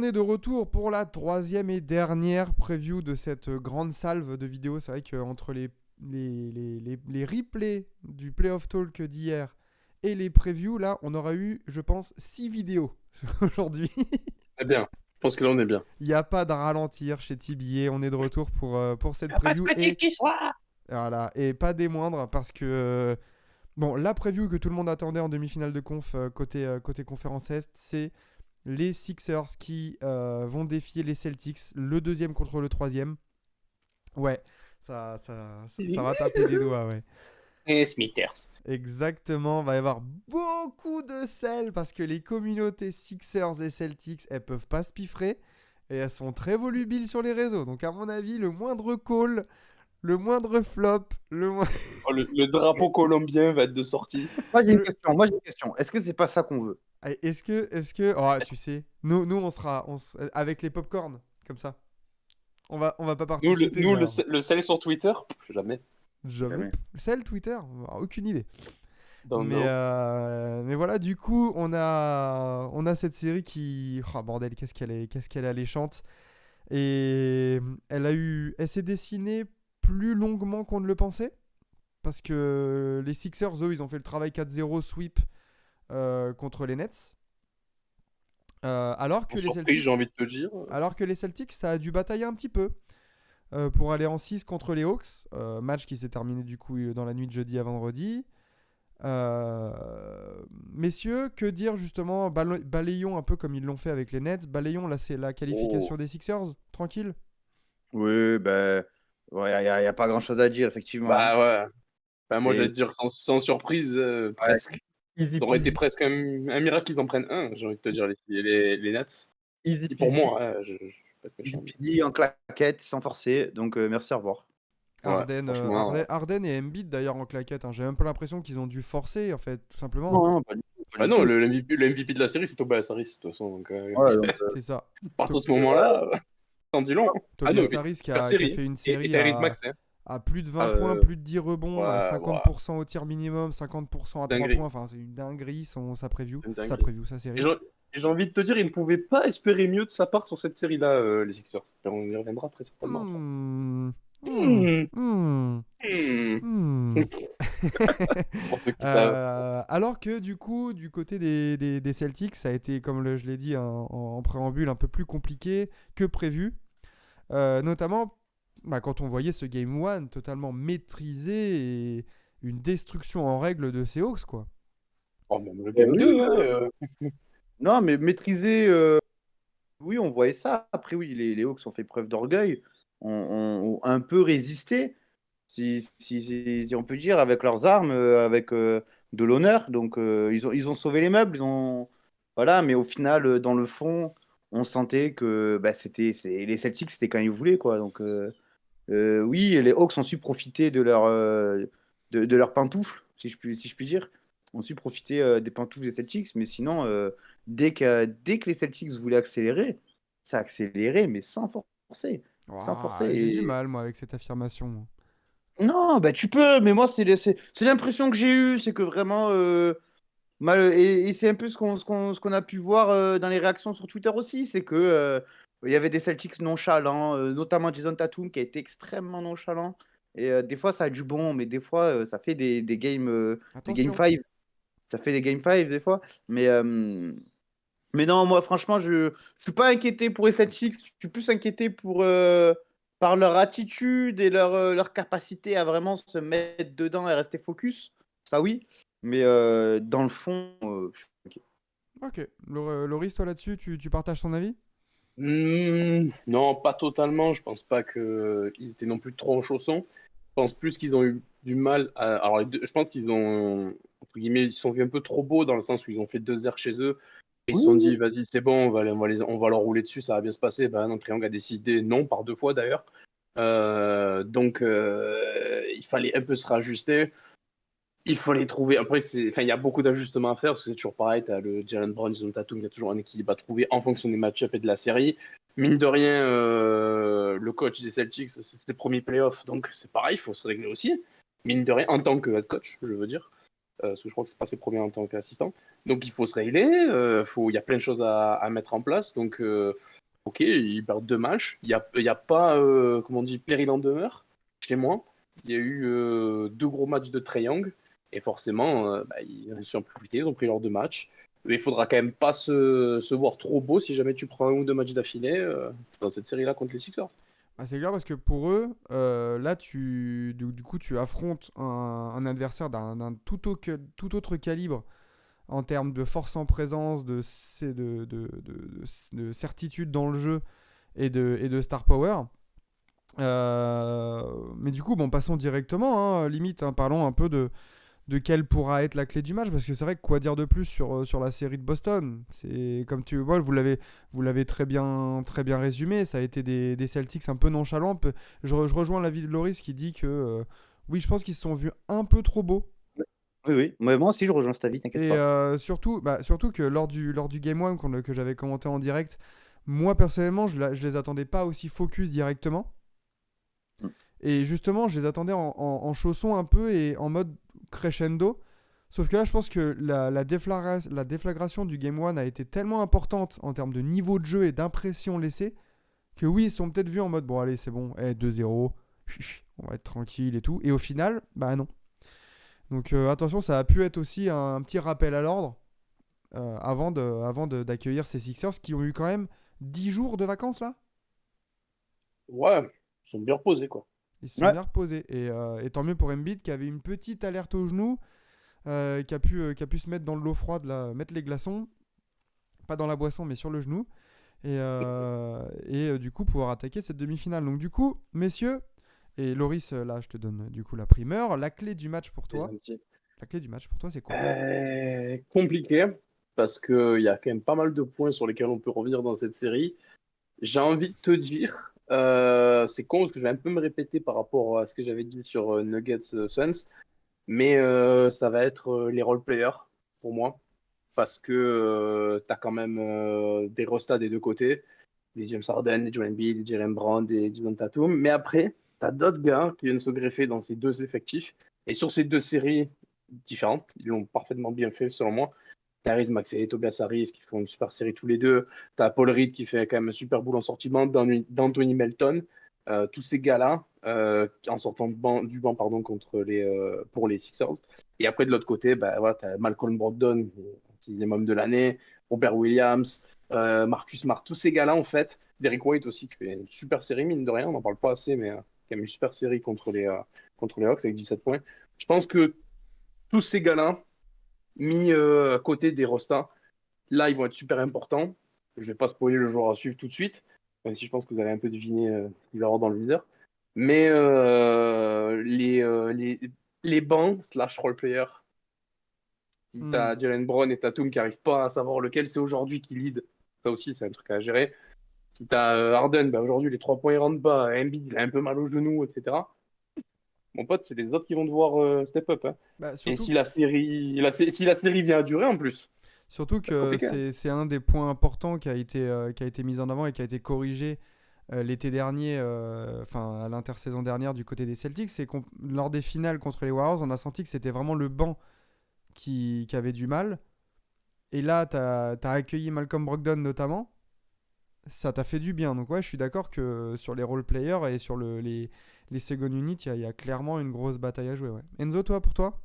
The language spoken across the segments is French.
on est de retour pour la 3e et dernière preview de cette grande salve de vidéos. C'est vrai qu'entre les replays du Playoff Talk d'hier et les previews, là, on aura eu, je pense, 6 vidéos aujourd'hui. Très bien. Je pense que là, on est bien. Il n'y a pas de ralentir chez TBA. On est de retour pour cette Y a pas de preview. fatigue qui soit. Voilà, et pas des moindres parce que bon, la preview que tout le monde attendait en demi-finale de conf côté conférence Est, c'est les Sixers qui vont défier les Celtics, le deuxième contre le troisième. Ouais, ça va taper des doigts, ouais. Et Smithers. Exactement, va y avoir beaucoup de sel parce que les communautés Sixers et Celtics, elles peuvent pas se piffrer et elles sont très volubiles sur les réseaux. Donc à mon avis, le moindre call, le moindre flop, Le drapeau colombien va être de sortie. Moi j'ai une question. Est-ce que c'est pas ça qu'on veut? Est-ce que... Oh, tu sais, nous on sera avec les popcorn, comme ça. On va pas participer. Nous mais le sel sur Twitter, jamais. Jamais. Celle Twitter, aucune idée. Non, non. Mais voilà, du coup, on a cette série qui... Oh bordel, qu'est-ce qu'elle est alléchante. Et elle s'est dessinée plus longuement qu'on ne le pensait. Parce que les Sixers, eux, ils ont fait le travail 4-0 sweep contre les Nets. Alors que les Surprise, Celtics, j'ai envie de te dire. alors que les Celtics, ça a dû batailler un petit peu pour aller en 6 contre les Hawks. Match qui s'est terminé du coup dans la nuit de jeudi à vendredi. Messieurs, que dire justement, balayons un peu comme ils l'ont fait avec les Nets. Balayons, là c'est la qualification des Sixers, tranquille. Oui, ben, ouais, y a pas grand-chose à dire, effectivement. Bah ouais. Bah, moi, C'est- j'allais te dire sans surprise, presque. Ça aurait été presque un miracle qu'ils en prennent un, j'ai envie de te dire, les Nets. Et pour moi, je pas être méchant. Easy peasy, en claquette, sans forcer. Donc merci, au revoir. Ouais, Harden, franchement, Harden et Embiid d'ailleurs en claquette. J'ai même pas l'impression qu'ils ont dû forcer en fait, tout simplement. Non, pas du Bah non, tout. le MVP de la série, c'est Tobias Harris, de toute façon. Donc, Ouais, donc, C'est ça. à partir de ce moment-là, t'en dis long. Tobias mais Harris qui pas de a série. fait une Et série Tyrese Maxey, hein. à plus de 20 Ah, points, plus de 10 rebonds, à ouais, 50% au tir minimum, 50% à 3 Dinguerie. points. Enfin, c'est une dinguerie sa preview, Une dinguerie. sa Et série. j'ai envie de te dire, ils ne pouvaient pas espérer mieux de sa part sur cette série-là, les Sixers. On y reviendra très certainement. Pour ceux qui savent. Alors que du coup, du côté des Celtics, ça a été, comme je l'ai dit en préambule, un peu plus compliqué que prévu. Notamment quand on voyait ce Game 1 totalement maîtrisé et une destruction en règle de ces Hawks, quoi. Oh, même le Game 2, hein, Non, mais maîtriser, oui, on voyait ça. Après, oui, les Hawks ont fait preuve d'orgueil, ont un peu résisté, si on peut dire, avec leurs armes, avec de l'honneur. Donc, ils ont sauvé les meubles. Voilà, mais au final, dans le fond, on sentait que bah, les Celtics, c'était quand ils voulaient, quoi. Donc, oui, les Hawks ont su profiter de leurs pantoufles, si je puis dire. Ont su profiter des pantoufles des Celtics, mais sinon, dès que les Celtics voulaient accélérer, ça accélérait, mais sans forcer. Sans forcer. J'ai du mal, moi, avec cette affirmation. Non, bah tu peux, mais moi, c'est l'impression que j'ai eue, c'est que vraiment. Et c'est un peu ce qu'on a pu voir dans les réactions sur Twitter aussi, c'est que il y avait des Celtics nonchalants, notamment Jason Tatum qui a été extrêmement nonchalant. Et des fois, ça a du bon, mais des fois, ça fait des games 5. Ça fait des game 5 des fois. Mais non, moi, franchement, je suis pas inquiété pour les Celtics. Je suis plus inquiété par leur attitude et leur capacité à vraiment se mettre dedans et rester focus. Ça, oui. Mais dans le fond, je suis inquiet. Ok. Loris, toi là-dessus, tu partages son avis? Non, pas totalement. Je pense pas qu'ils étaient non plus trop en chaussons. Je pense plus qu'ils ont eu du mal à. Alors, je pense qu'ils ont, entre guillemets, ils se sont vus un peu trop beaux dans le sens où ils ont fait 2 heures chez eux. Et ils se sont dit, vas-y, c'est bon, on va leur rouler dessus, ça va bien se passer. Ben non, Triangle a décidé non, par 2 fois d'ailleurs. Donc, il fallait un peu se rajuster. Il faut les trouver. Après, il y a beaucoup d'ajustements à faire parce que c'est toujours pareil. Tu as le Jalen Brown, Jason Tatum, il y a toujours un équilibre à trouver en fonction des match-ups et de la série. Mine de rien, le coach des Celtics, c'est ses premiers playoffs, donc c'est pareil, il faut se régler aussi. Mine de rien, en tant que head coach, je veux dire. Parce que je crois que c'est pas ses premiers en tant qu'assistant. Donc il faut se régler, il y a plein de choses à mettre en place. Donc Ok, ils perdent 2 matchs. Il y a pas, comment on dit, péril en demeure chez moi. Il y a eu 2 gros matchs de Trae Young. Et forcément, ils ont su en profiter. Ils ont pris leurs 2 matchs. Mais il faudra quand même pas se voir trop beau si jamais tu prends 1 ou 2 matchs d'affilée dans cette série-là contre les Sixers. Ah, c'est clair parce que pour eux, là, du coup, tu affrontes un adversaire d'un tout autre calibre en termes de force en présence, de certitude dans le jeu et de star power. Mais du coup, bon, passons directement, hein, limite, hein, parlons un peu de quelle pourra être la clé du match, parce que c'est vrai que quoi dire de plus sur la série de Boston. C'est comme tu vois, vous l'avez très bien résumé, ça a été des Celtics un peu nonchalants. Je rejoins l'avis de Loris qui dit que oui, je pense qu'ils se sont vus un peu trop beaux. Oui, oui. Moi aussi, je rejoins cet avis, t'inquiète Et pas. surtout que lors du Game 1 que j'avais commenté en direct, moi personnellement, je les attendais pas aussi focus directement. Mm. Et justement, je les attendais en chaussons un peu et en mode crescendo. Sauf que là, je pense que la déflagration du Game 1 a été tellement importante en termes de niveau de jeu et d'impression laissée que oui, ils se sont peut-être vus en mode bon, allez, c'est bon, 2-0, on va être tranquille et tout. Et au final, bah non. Donc attention, ça a pu être aussi un petit rappel à l'ordre d'accueillir ces Sixers qui ont eu quand même 10 jours de vacances là. Ouais, ils sont bien reposés, quoi. Ils se sont Ouais. bien reposés. Et tant mieux pour Embiid qui avait une petite alerte au genou, qui a pu se mettre dans l'eau froide, là, mettre les glaçons, pas dans la boisson mais sur le genou. Et du coup pouvoir attaquer cette demi-finale. Donc du coup, messieurs, et Loris, là je te donne du coup la primeur. La clé du match pour C'est toi, gentil. c'est quoi? Compliqué, parce qu'il y a quand même pas mal de points sur lesquels on peut revenir dans cette série. J'ai envie de te dire, c'est con parce que je vais un peu me répéter par rapport à ce que j'avais dit sur Nuggets Suns, mais ça va être les role-players pour moi, parce que tu as quand même des restats des deux côtés, des James Harden, des Joel Embiid, des Jaylen Brown, des Jason Tatum, mais après, tu as d'autres gars qui viennent se greffer dans ces deux effectifs, et sur ces deux séries différentes, ils l'ont parfaitement bien fait selon moi. Harris Maxey et Tobias Harris qui font une super série tous les deux. Tu as Paul Reed qui fait quand même un super boulot en sortiment, d'Anthony Melton. Tous ces gars-là, en sortant du banc pardon, pour les Sixers. Et après, de l'autre côté, bah, voilà, tu as Malcolm Brogdon, sixième homme de l'année, Robert Williams, Marcus Smart, tous ces gars-là, en fait. Derrick White aussi, qui fait une super série, mine de rien, on n'en parle pas assez, mais quand même une super série contre les Hawks avec 17 points. Je pense que tous ces gars-là, mis à côté des Rostas. Là, ils vont être super importants. Je ne vais pas spoiler le joueur à suivre tout de suite, même si je pense que vous allez un peu deviner ce qu'il va y avoir dans le viseur. Mais les bancs slash role-player, si tu Hmm. as Jalen Brown et Tatum qui n'arrivent pas à savoir lequel c'est aujourd'hui qui lead, ça aussi, c'est un truc à gérer. Si tu as Harden, bah, aujourd'hui, les 3 points ils rentrent pas, Embiid, il a un peu mal au genou, etc. Mon pote, c'est les autres qui vont devoir step up. Hein. Bah, Et surtout, si la série vient à durer en plus, surtout ça va être que compliqué. Hein. c'est un des points importants qui a été mis en avant et qui a été corrigé l'été dernier, enfin à l'intersaison dernière du côté des Celtics, c'est qu'on lors des finales contre les Warriors, on a senti que c'était vraiment le banc qui avait du mal. Et là, t'as accueilli Malcolm Brogdon notamment. Ça t'a fait du bien. Donc ouais, je suis d'accord que sur les role players et sur les second units, il y a clairement une grosse bataille à jouer. Ouais. Enzo, toi, pour toi?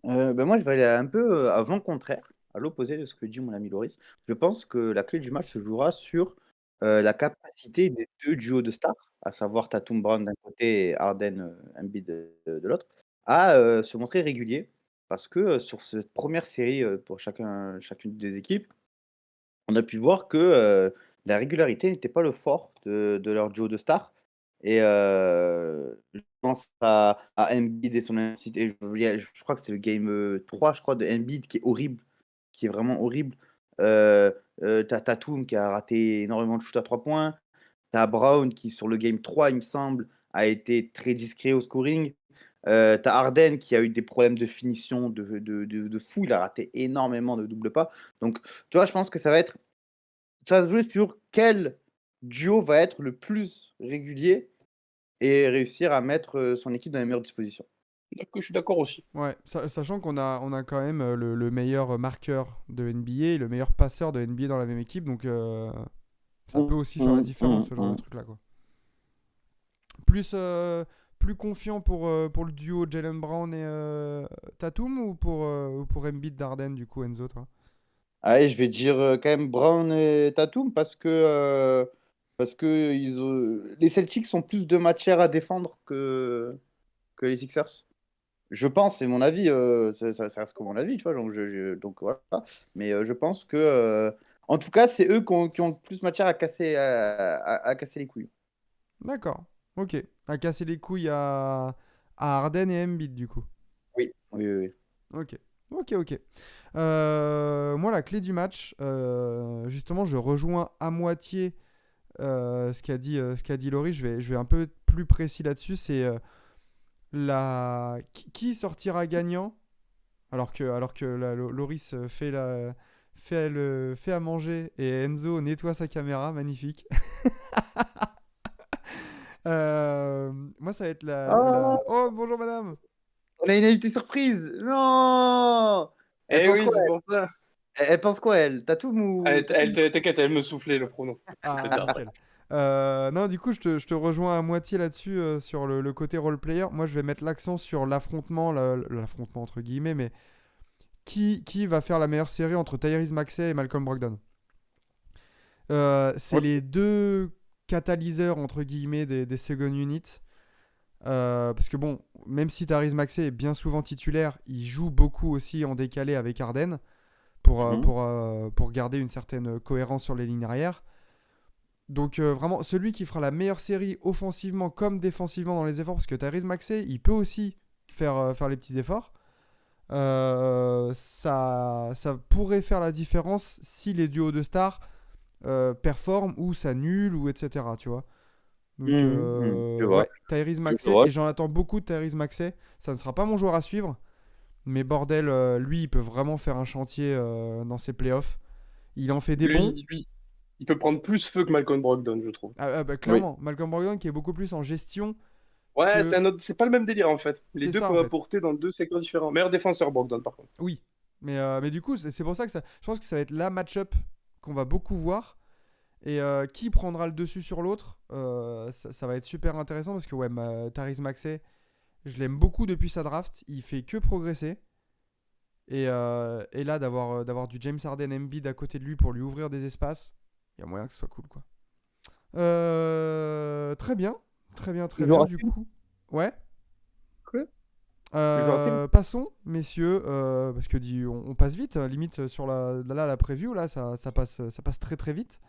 Moi, je vais aller un peu à vent contraire, à l'opposé de ce que dit mon ami Loris. Je pense que la clé du match se jouera sur la capacité des deux duos de stars, à savoir Tatum Brown d'un côté et Harden Embiid de l'autre, à se montrer réguliers. Parce que sur cette première série pour chacune des équipes, on a pu voir que la régularité n'était pas le fort de leur duo de stars. Et je pense à Embiid et son intensité. Je crois que c'est le game 3, je crois, de Embiid qui est horrible, qui est vraiment horrible. T'as Tatum qui a raté énormément de shoots à 3 points. T'as Brown qui, sur le game 3, il me semble, a été très discret au scoring. T'as Harden qui a eu des problèmes de finition de fou. Il a raté énormément de double pas. Donc, tu vois, je pense que ça va jouer sur quel duo va être le plus régulier et réussir à mettre son équipe dans les meilleures dispositions. Je suis d'accord aussi. Ouais, sachant qu'on a quand même le meilleur marqueur de NBA et le meilleur passeur de NBA dans la même équipe. Donc Ça peut aussi faire la différence, ce genre de truc-là, quoi. Plus confiant pour le duo Jaylen Brown et Tatum ou pour Embiid Darden, du coup, Enzo, toi? Allez, je vais dire quand même Brown et Tatum parce que les Celtics ont plus de matière à défendre que les Sixers. Je pense, c'est mon avis, ça reste que mon avis, tu vois, donc voilà. Mais je pense que, en tout cas, c'est eux qui ont plus matière à casser les couilles. D'accord, ok. À casser les couilles à Harden et Embiid, du coup. Oui, oui, oui. Ok, ok. Moi, la clé du match, justement, je rejoins à moitié ce qu'a dit Laurie. Je vais un peu plus précis là-dessus. C'est qui sortira gagnant alors que Loris fait à manger et Enzo nettoie sa caméra. Magnifique. Moi, ça va être Oh, Oh, bonjour madame. on a une invitée surprise! Non! Elle Eh pense oui, quoi, c'est elle? pour ça. Elle pense quoi, elle? Tatum ou Tatum? T'inquiète, elle me soufflait le pronom. Je vais Ah, dire après. nickel. Non, du coup, je te rejoins à moitié là-dessus sur le côté role-player. Moi, je vais mettre l'accent sur l'affrontement entre guillemets, mais qui va faire la meilleure série entre Tyrese Maxey et Malcolm Brogdon. C'est Ok. les deux catalyseurs entre guillemets des second units. Parce que bon, même si Tyrese Maxey est bien souvent titulaire, il joue beaucoup aussi en décalé avec Harden Mhm. pour garder une certaine cohérence sur les lignes arrière. Donc vraiment, celui qui fera la meilleure série offensivement comme défensivement dans les efforts, parce que Tyrese Maxey, il peut aussi faire les petits efforts. Ça pourrait faire la différence si les duos de stars performent ou s'annulent ou etc. Tu vois. Donc Je vois. ouais, Tyrese Je Maxey, vois. et j'en attends beaucoup de Tyrese Maxey. Ça ne sera pas mon joueur à suivre, mais bordel, lui, il peut vraiment faire un chantier dans ses playoffs. Il en fait des bons. Lui, il peut prendre plus feu que Malcolm Brogdon, je trouve. Bah, Oui. clairement, Malcolm Brogdon qui est beaucoup plus en gestion Ouais, que... c'est pas le même délire en fait. Les C'est deux ça en peuvent fait. apporter dans deux secteurs différents. Meilleur défenseur Brogdon par contre. Oui. Mais du coup, c'est pour ça que je pense que ça va être la match-up qu'on va beaucoup voir. Et qui prendra le dessus sur l'autre, ça va être super intéressant parce que ouais, Tyrese Maxey, je l'aime beaucoup depuis sa draft. Il fait que progresser. Et là, d'avoir du James Harden Embiid à côté de lui pour lui ouvrir des espaces, il y a moyen que ce soit cool, quoi. Très bien. Très Le bien, joueur à du suivre? coup. Ouais. Quoi? Le joueur à suivre? Passons, messieurs, parce que on passe vite, limite sur la preview, là, ça passe très très vite.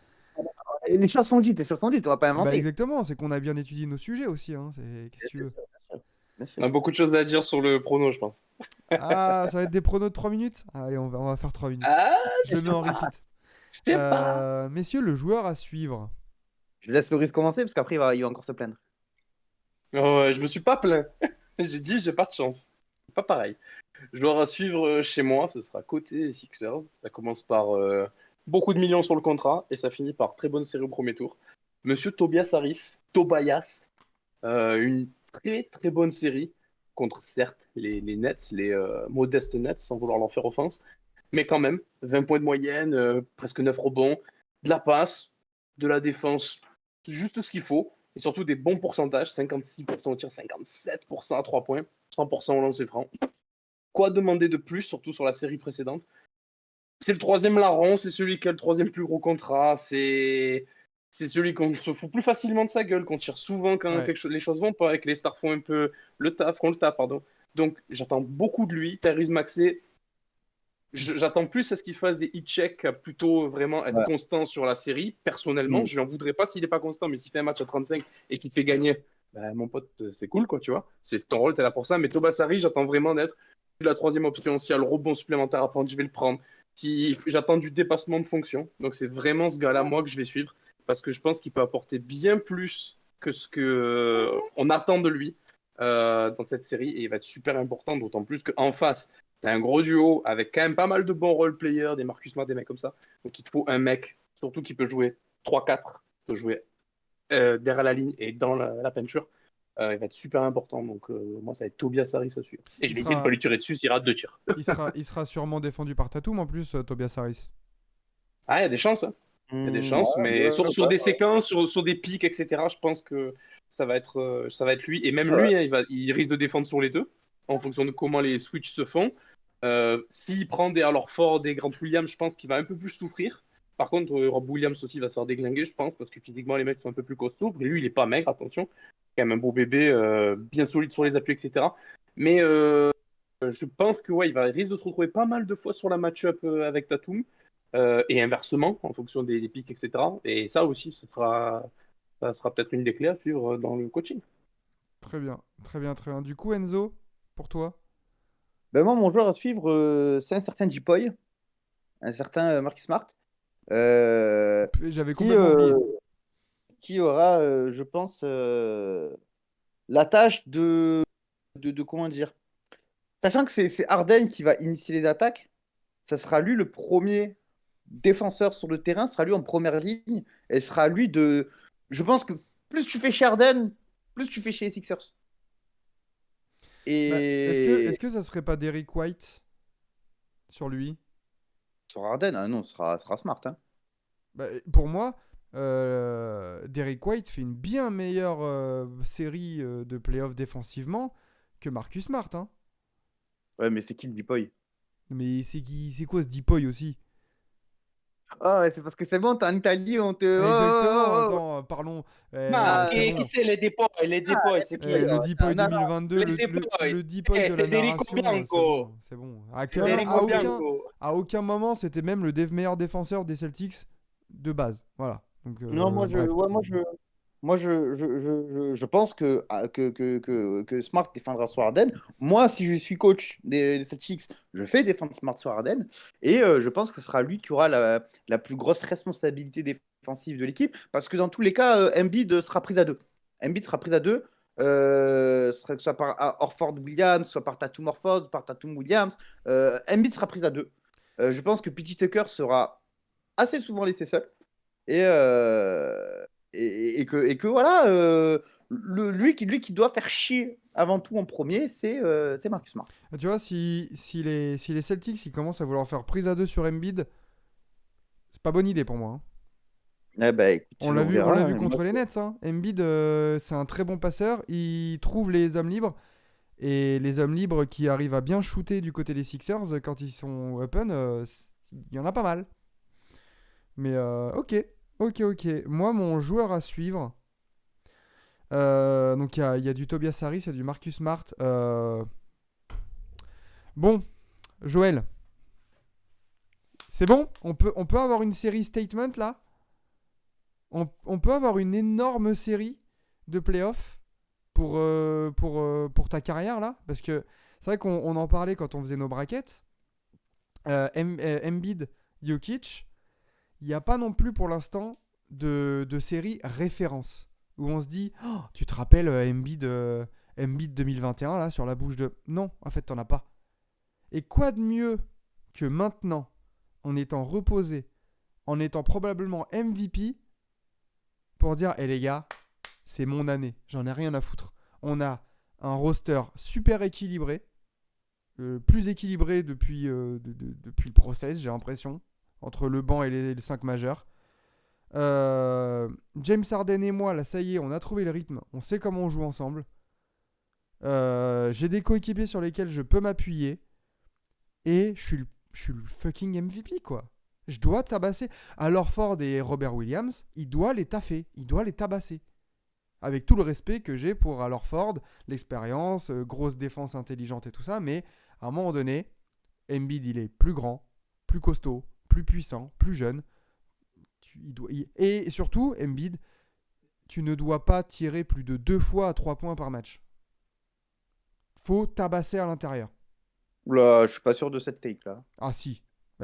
Les choses sont dites, on va pas Bah inventer. exactement, c'est qu'on a bien étudié nos sujets aussi, hein, qu'est-ce que tu Bien veux. sûr, bien sûr, bien On a sûr. beaucoup de choses à dire sur le prono, je pense. Ah, ça va être des pronos de 3 minutes. Allez, on va faire 3 minutes. Ah, Je le mets en repeat. je sais pas. Messieurs, le joueur à suivre. Je laisse Loris commencer parce qu'après, il va encore se plaindre. Oh, ouais, je me suis pas plaint. J'ai dit, j'ai pas de chance. C'est pas pareil. Joueur à suivre chez moi, ce sera côté Sixers. Ça commence par beaucoup de millions sur le contrat et ça finit par très bonne série au premier tour. Monsieur Tobias Harris, Tobias, une très très bonne série contre certes les Nets, les modestes Nets, sans vouloir leur faire offense, mais quand même, 20 points de moyenne, presque 9 rebonds, de la passe, de la défense, juste ce qu'il faut, et surtout des bons pourcentages, 56% au tir, 57% à 3 points, 100% au lancer franc. Quoi demander de plus, surtout sur la série précédente? C'est le troisième larron, c'est celui qui a le troisième plus gros contrat, c'est celui qu'on se fout plus facilement de sa gueule, qu'on tire souvent quand Ouais. les choses vont pas, et que les stars font un peu font le taf, pardon. Donc j'attends beaucoup de lui. Tyrese Maxey, j'attends plus à ce qu'il fasse des hit checks, à plutôt vraiment être Ouais. constant sur la série. Personnellement, je n'en voudrais pas s'il n'est pas constant, mais s'il fait un match à 35 et qu'il fait gagner, bah, mon pote, c'est cool, quoi, tu vois. C'est ton rôle, t'es là pour ça. Mais Tobias Harris, j'attends vraiment d'être la troisième option. S'il y a le rebond supplémentaire à prendre, je vais le prendre. Si j'attends du dépassement de fonction, donc c'est vraiment ce gars-là, moi, que je vais suivre, parce que je pense qu'il peut apporter bien plus que ce que on attend de lui dans cette série, et il va être super important, d'autant plus qu'en face, t'as un gros duo avec quand même pas mal de bons role-players, des Marcus Smart, des mecs comme ça. Donc il te faut un mec, surtout qui peut jouer 3-4, peut jouer derrière la ligne et dans la peinture. Il va être super important. Donc moi, ça va être Tobias Harris à suivre. Et Il je vais essayer de pas sera, lui tirer dessus s'il rate 2 tirs. il sera sûrement défendu par Tatum en plus, Tobias Harris. Ah, il y a des chances. Hein. Il y a des chances, mais sur des séquences, sur des pics, etc., je pense que ça va être lui. Et même lui, hein, il risque de défendre sur les deux, en fonction de comment les switches se font. S'il prend des Ford et Grant Williams, je pense qu'il va un peu plus souffrir. Par contre, Rob Williams aussi va se faire déglinguer, je pense, parce que physiquement, les mecs sont un peu plus costauds. Et lui, il est pas maigre, attention. C'est quand même un beau bébé, bien solide sur les appuis, etc. Mais je pense que il risque de se retrouver pas mal de fois sur la match-up avec Tatum. Et inversement, en fonction des pics, etc. Et ça aussi, ça sera peut-être une des clés à suivre dans le coaching. Très bien, très bien, très bien. Du coup, Enzo, pour toi? Ben moi, mon joueur à suivre, c'est un certain J-Poy, un certain Marcus Smart, euh, J'avais qui, complètement oublié. qui aura, je pense, la tâche de comment dire, sachant que c'est Harden qui va initier les attaques, ça sera lui le premier défenseur sur le terrain, sera lui en première ligne, et sera lui de. Je pense que plus tu fais chez Harden, plus tu fais chez les Sixers. Bah, est-ce Et que ça serait pas Derrick White sur lui? sur Harden, ah non, sera Smart. Hein. Bah, pour moi, Derrick White fait une bien meilleure série de playoffs défensivement que Marcus Smart. Hein. Ouais, mais c'est qui le J-Poy? Mais c'est quoi ce Deepoy aussi? Ah ouais, c'est parce que c'est bon, t'es en Italie, on te. Oh, Exactement, oh, oh, oh. attends, parlons. Non, C'est qui bon. c'est les Depoy? Les Depoy, c'est qui? Le Deepoy Non, non, 2022, Les Depoy. le Deepoy de la C'est Derico narration, c'est Bianco. bon, c'est bon. C'est Derico Bianco. À aucun moment, c'était même le meilleur défenseur des Celtics de base. Voilà. Donc, non, bref. je pense que Smart défendra sur Harden. Moi, si je suis coach des Celtics, je fais défendre Smart sur Harden. Et je pense que ce sera lui qui aura la plus grosse responsabilité défensive de l'équipe. Parce que dans tous les cas, Embiid sera prise à deux. Embiid sera prise à deux. Soit par Horford Williams, soit par Tatum Horford, par Tatum Williams. Embiid sera prise à deux. Je pense que P.J. Tucker sera assez souvent laissé seul. Et que voilà, lui qui doit faire chier avant tout en premier, c'est Marcus Smart. Tu vois, si les Celtics ils commencent à vouloir faire prise à deux sur Embiid, c'est pas bonne idée pour moi. Hein. Eh ben, écoute, On l'a verra, vu hein, contre moi, les Nets. Hein. Embiid, c'est un très bon passeur. Il trouve les hommes libres. Et les hommes libres qui arrivent à bien shooter du côté des Sixers, quand ils sont open, il y en a pas mal. Mais ok. Moi, mon joueur à suivre. Donc il y a du Tobias Harris, il y a du Marcus Smart. Bon, Joël. C'est bon, on peut avoir une série statement là. On peut avoir une énorme série de playoffs pour ta carrière là. Parce que c'est vrai qu'on en parlait quand on faisait nos brackets. Embiid, Jokic, il n'y a pas non plus pour l'instant de série référence. Où on se dit, oh, tu te rappelles Embiid 2021 là sur la bouche de... Non, en fait t'en as pas. Et quoi de mieux que maintenant, en étant reposé, en étant probablement MVP, pour dire, hé les gars, c'est mon année, j'en ai rien à foutre. On a un roster super équilibré, plus équilibré depuis le process, j'ai l'impression, entre le banc et les 5 majeurs. James Harden et moi, là, ça y est, on a trouvé le rythme, on sait comment on joue ensemble. J'ai des coéquipiers sur lesquels je peux m'appuyer. Et je suis le fucking MVP, quoi. Je dois tabasser. Alors Ford et Robert Williams, il doit les taffer, il doit les tabasser. Avec tout le respect que j'ai pour alors Ford, l'expérience, grosse défense intelligente et tout ça, mais à un moment donné, Embiid, il est plus grand, plus costaud, plus puissant, plus jeune. Et surtout, Embiid, tu ne dois pas tirer plus de 2 fois à 3 points par match. Faut tabasser à l'intérieur. Oula, je suis pas sûr de cette take là. Ah si.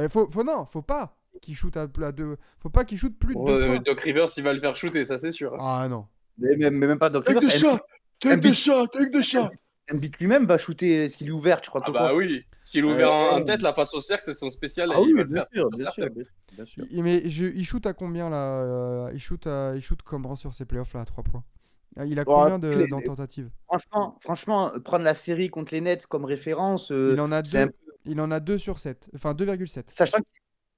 Faut pas qu'il shoot à 2. Faut pas qu'il shoot plus de 2 fois. Doc Rivers, il va le faire shooter, ça c'est sûr. Ah non. Mais même pas Doc Rivers. Take the shot. Embiid lui-même va shooter s'il est ouvert, tu crois Ah que bah quoi. oui, s'il est ouvert en tête, la face au cercle, c'est son spécial. Ah Et oui, il va le bien faire. sûr, c'est bien sûr, certain. bien sûr. Mais il shoot à combien là il shoot comment sur ses playoffs là à 3 points? Il a combien dans tentatives? Franchement, prendre la série contre les Nets comme référence, Il en a c'est 2. Il en a 2 sur 7. Enfin 2,7.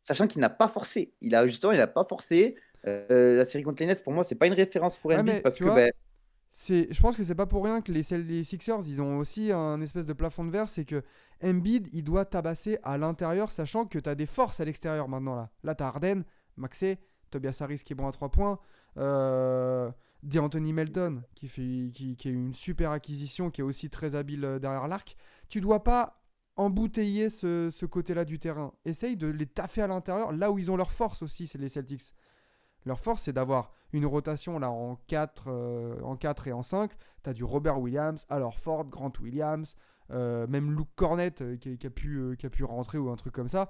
sachant qu'il n'a pas forcé. Il n'a pas forcé. La série contre les Nets, pour moi, c'est pas une référence pour Ouais, Embiid mais parce tu que vois, je pense que c'est pas pour rien que les Sixers, ils ont aussi un espèce de plafond de verre, c'est que Embiid, il doit tabasser à l'intérieur, sachant que tu as des forces à l'extérieur maintenant là. Là, tu as Harden, Maxey, Tobias Harris qui est bon à 3 points, D'Anthony Melton qui est une super acquisition, qui est aussi très habile derrière l'arc. Tu dois pas embouteiller ce côté-là du terrain. Essaye de les taffer à l'intérieur, là où ils ont leur force aussi, c'est les Celtics. Leur force, c'est d'avoir une rotation là en 4 et en 5. Tu as du Robert Williams, Al Horford, Grant Williams, même Luke Cornett qui a pu rentrer ou un truc comme ça.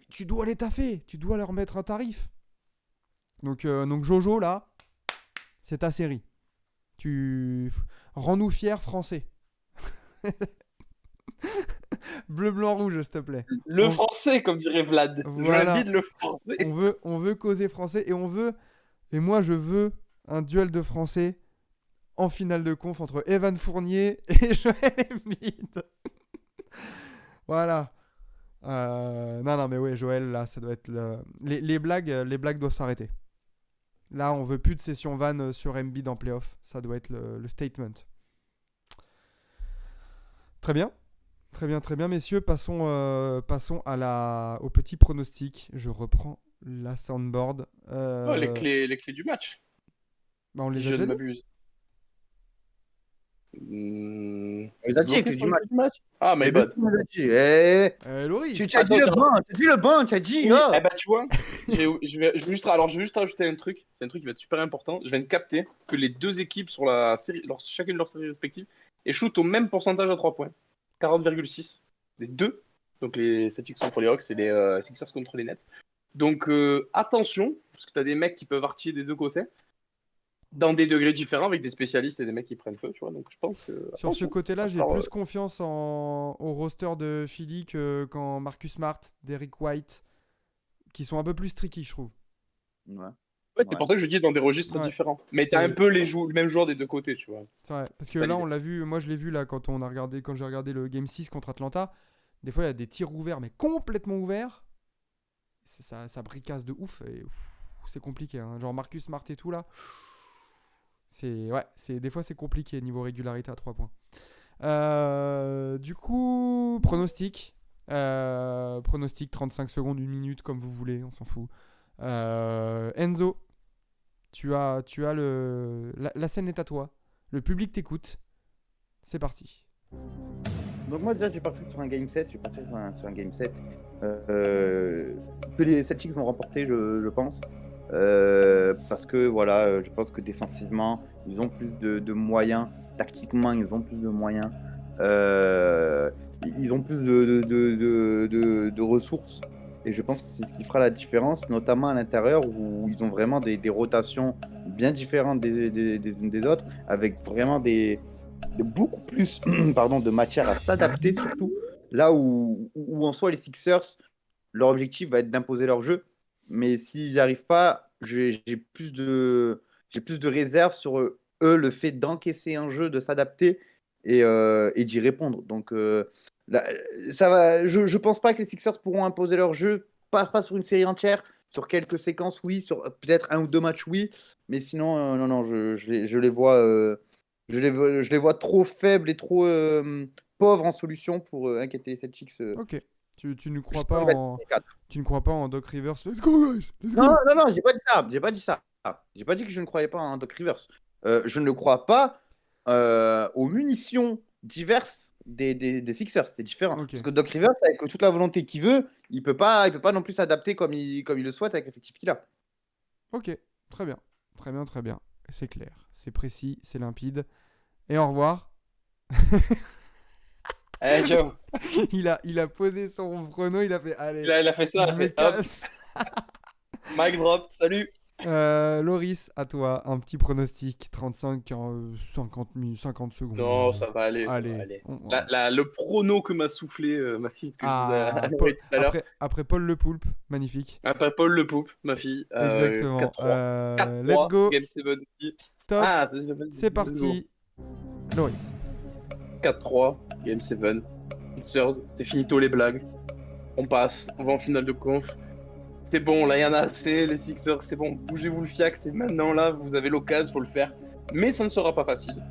Tu dois les taffer, tu dois leur mettre un tarif. Donc Jojo, là, c'est ta série. Rends-nous fiers, Français. Bleu, blanc, rouge, s'il te plaît. Le français, comme dirait Vlad. Voilà. J'invite le français. On veut causer français et moi je veux un duel de français en finale de conf entre Evan Fournier et Joel Embiid. Voilà. Non, mais ouais, Joël, là, ça doit être les blagues doivent s'arrêter. Là, on veut plus de session van sur Embiid en playoff. Ça doit être le statement. Très bien. Très bien, messieurs. Passons au petit pronostic. Je reprends la soundboard. Oh, les clés du match. Bah, on Si les je a ne déjà dit. m'abuse. les a dit, les clés du match. Ah, my bad. Loris. Tu as dit le banc, tu as dit. Oui, Oh. eh ben, tu vois, je vais juste rajouter un truc. C'est un truc qui va être super important. Je viens de capter que les deux équipes sur la série, chacune de leurs séries respectives, échouent au même pourcentage à 3 points. 40,6. Les deux. Donc les Celtics contre les Hawks et les Sixers contre les Nets. Donc attention, parce que tu as des mecs qui peuvent artiller des deux côtés, dans des degrés différents, avec des spécialistes et des mecs qui prennent feu, tu vois. Donc je pense que... Sur ce côté-là, j'ai plus confiance au roster de Philly qu'en Marcus Smart, Derrick White, qui sont un peu plus tricky, je trouve. Ouais, c'est pour ça que je dis dans des registres différents. Mais t'as un peu le même joueur des deux côtés, tu vois. C'est vrai, parce que là, on l'a vu, moi je l'ai vu là quand j'ai regardé le Game 6 contre Atlanta. Des fois, il y a des tirs ouverts, mais complètement ouverts. Ça bricasse de ouf et c'est compliqué. Hein. Genre Marcus Smart et tout là. Des fois, c'est compliqué niveau régularité à 3 points. Du coup, pronostic. Pronostic 35 secondes, 1 minute, comme vous voulez, on s'en fout. Enzo, tu as la scène est à toi. Le public t'écoute. C'est parti. Donc moi déjà, j'ai parti sur un game 7. Sur un game 7 que les Celtics vont remporter, je pense. Parce que voilà, je pense que défensivement, ils ont plus de moyens. Tactiquement, ils ont plus de moyens. Ils ont plus de ressources. Et je pense que c'est ce qui fera la différence, notamment à l'intérieur où ils ont vraiment des rotations bien différentes des unes des autres, avec vraiment beaucoup plus de matière à s'adapter, surtout là où en soi les Sixers, leur objectif va être d'imposer leur jeu. Mais s'ils n'y arrivent pas, j'ai plus de réserve sur eux, le fait d'encaisser un jeu, de s'adapter et d'y répondre. Donc là, ça va. Je pense pas que les Sixers pourront imposer leur jeu, pas sur une série entière, sur quelques séquences, oui, sur peut-être 1 ou 2 matchs, oui. Mais sinon, non, je les vois. Je les vois trop faibles et trop pauvres en solution pour inquiéter les Celtics. Ok. Tu ne crois pas en Doc Rivers. Let's go, guys. Let's go. Non, j'ai pas dit ça. J'ai pas dit que je ne croyais pas en Doc Rivers. Je ne crois pas aux munitions diverses des Sixers. C'est différent. Okay. Parce que Doc Rivers, avec toute la volonté qu'il veut, il peut pas non plus s'adapter comme il le souhaite avec l'effectif qu'il a. Ok, très bien. Très bien. C'est clair, c'est précis, c'est limpide. Et au revoir. Hey, Joe. il a posé son chrono, il a fait allez. Il a fait ça, Mic drop, salut. Loris, à toi, un petit pronostic, 35, 50 secondes. Non, ça va aller. Le prono que m'a soufflé ma fille que je vous ai tout à l'heure. Après Paul Le Poulpe, magnifique. Après Paul Le Poulpe, ma fille. Exactement. 4-3. Let's go. Game 7 aussi. Top. C'est parti. Loris. 4-3, Game 7. Sixers, c'est finito les blagues. On passe, on va en finale de conf. c'est bon, là, il y en a assez, les Sixers, c'est bon, bougez-vous le fiac, c'est maintenant, là, vous avez l'occasion pour le faire. Mais ça ne sera pas facile,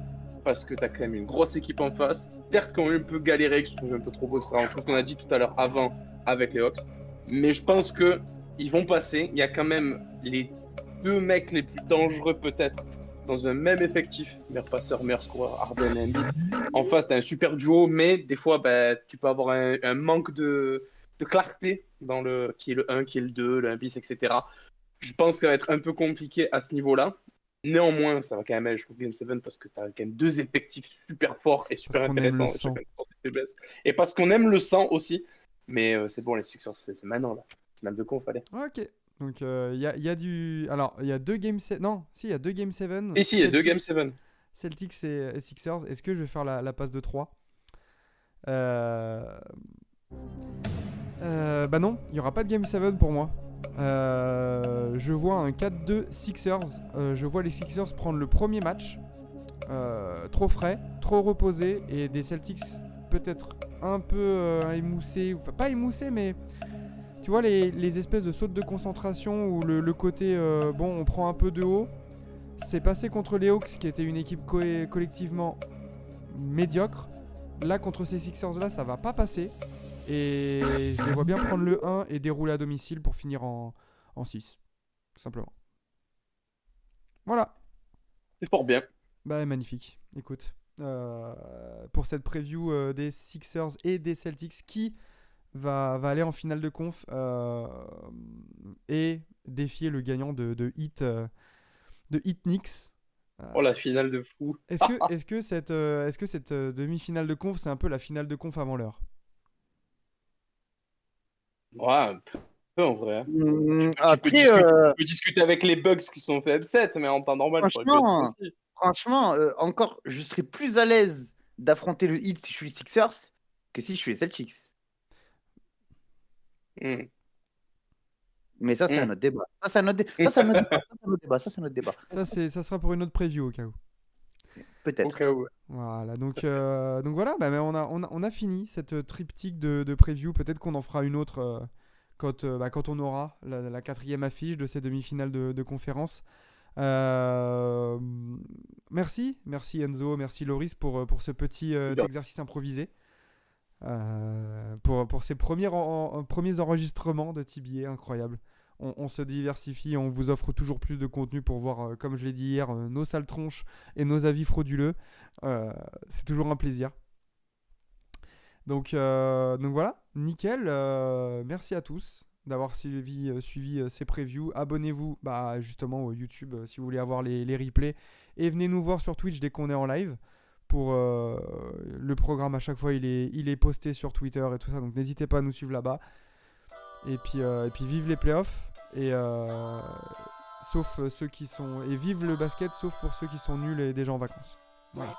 parce que tu as quand même une grosse équipe en face. Certes, qu'on un peu galéré, que je trouve un peu trop beau, etc. En tout ce qu'on a dit tout à l'heure avant avec les Hawks. Mais je pense que ils vont passer. Il y a quand même les 2 mecs les plus dangereux, peut-être, dans un même effectif. Meilleur passeur, meilleur scoreur, Harden et Embiid. En face, tu as un super duo, mais des fois, tu peux avoir un manque de clarté dans qui est le 1, qui est le 2, le 1 bis, etc. Je pense que ça va être un peu compliqué à ce niveau-là. Néanmoins, ça va quand même aller jusqu'au Game 7 parce que tu as quand même 2 effectifs super forts et super Parce qu'on aime le intéressants. sang. Et parce qu'on aime le sang aussi. Mais c'est bon, les Sixers, c'est maintenant là. Finale de conf, allez. Ok. Donc il y a du. Alors, il y a 2 Game 7. Non, si, il y a 2 Game 7. Et si, il y a 2 Game 7. Celtics et Sixers. Est-ce que je vais faire la passe de 3 Bah non, il n'y aura pas de Game 7 pour moi. Je vois un 4-2 Sixers. Je vois les Sixers prendre le premier match. Trop frais, trop reposé. Et des Celtics peut-être un peu émoussés. Enfin, pas émoussés, mais tu vois les espèces de sautes de concentration où le côté bon, on prend un peu de haut. C'est passé contre les Hawks qui était une équipe collectivement médiocre. Là, contre ces Sixers-là, ça va pas passer. Et je les vois bien prendre le 1 et dérouler à domicile pour finir en 6. Tout simplement. Voilà. C'est fort bien. Bah, magnifique. Écoute. Pour cette preview des Sixers et des Celtics qui va aller en finale de conf et défier le gagnant de Heat Knicks. Oh, la finale de fou. Est-ce que cette demi-finale de conf, c'est un peu la finale de conf avant l'heure? Ouais, un peu en vrai. Après, tu peux discuter avec les Bucks qui sont fait upset, mais en temps normal, ça aurait pu être aussi. Franchement, encore, je serais plus à l'aise d'affronter le Heat si je suis les Sixers que si je suis les Celtics. Mais ça, c'est un autre débat. Ça, c'est un autre débat. Ça sera pour une autre preview au cas où. Peut-être. Au cas où. Voilà, donc voilà, mais on a fini cette triptyque de preview. Peut-être qu'on en fera une autre quand on aura la 4e affiche de ces demi-finales de conférence. Merci Enzo, merci Loris pour ce petit exercice improvisé. Pour ces premiers enregistrements de TBA, incroyable. On se diversifie, on vous offre toujours plus de contenu pour voir, comme je l'ai dit hier, nos sales tronches et nos avis frauduleux. C'est toujours un plaisir. Donc voilà, nickel. Merci à tous d'avoir suivi ces previews. Abonnez-vous justement au YouTube si vous voulez avoir les replays. Et venez nous voir sur Twitch dès qu'on est en live. Pour le programme, à chaque fois, il est posté sur Twitter et tout ça. Donc n'hésitez pas à nous suivre là-bas. Et puis vive les playoffs. Et sauf ceux qui sont... Et vive le basket, sauf pour ceux qui sont nuls et déjà en vacances. Voilà.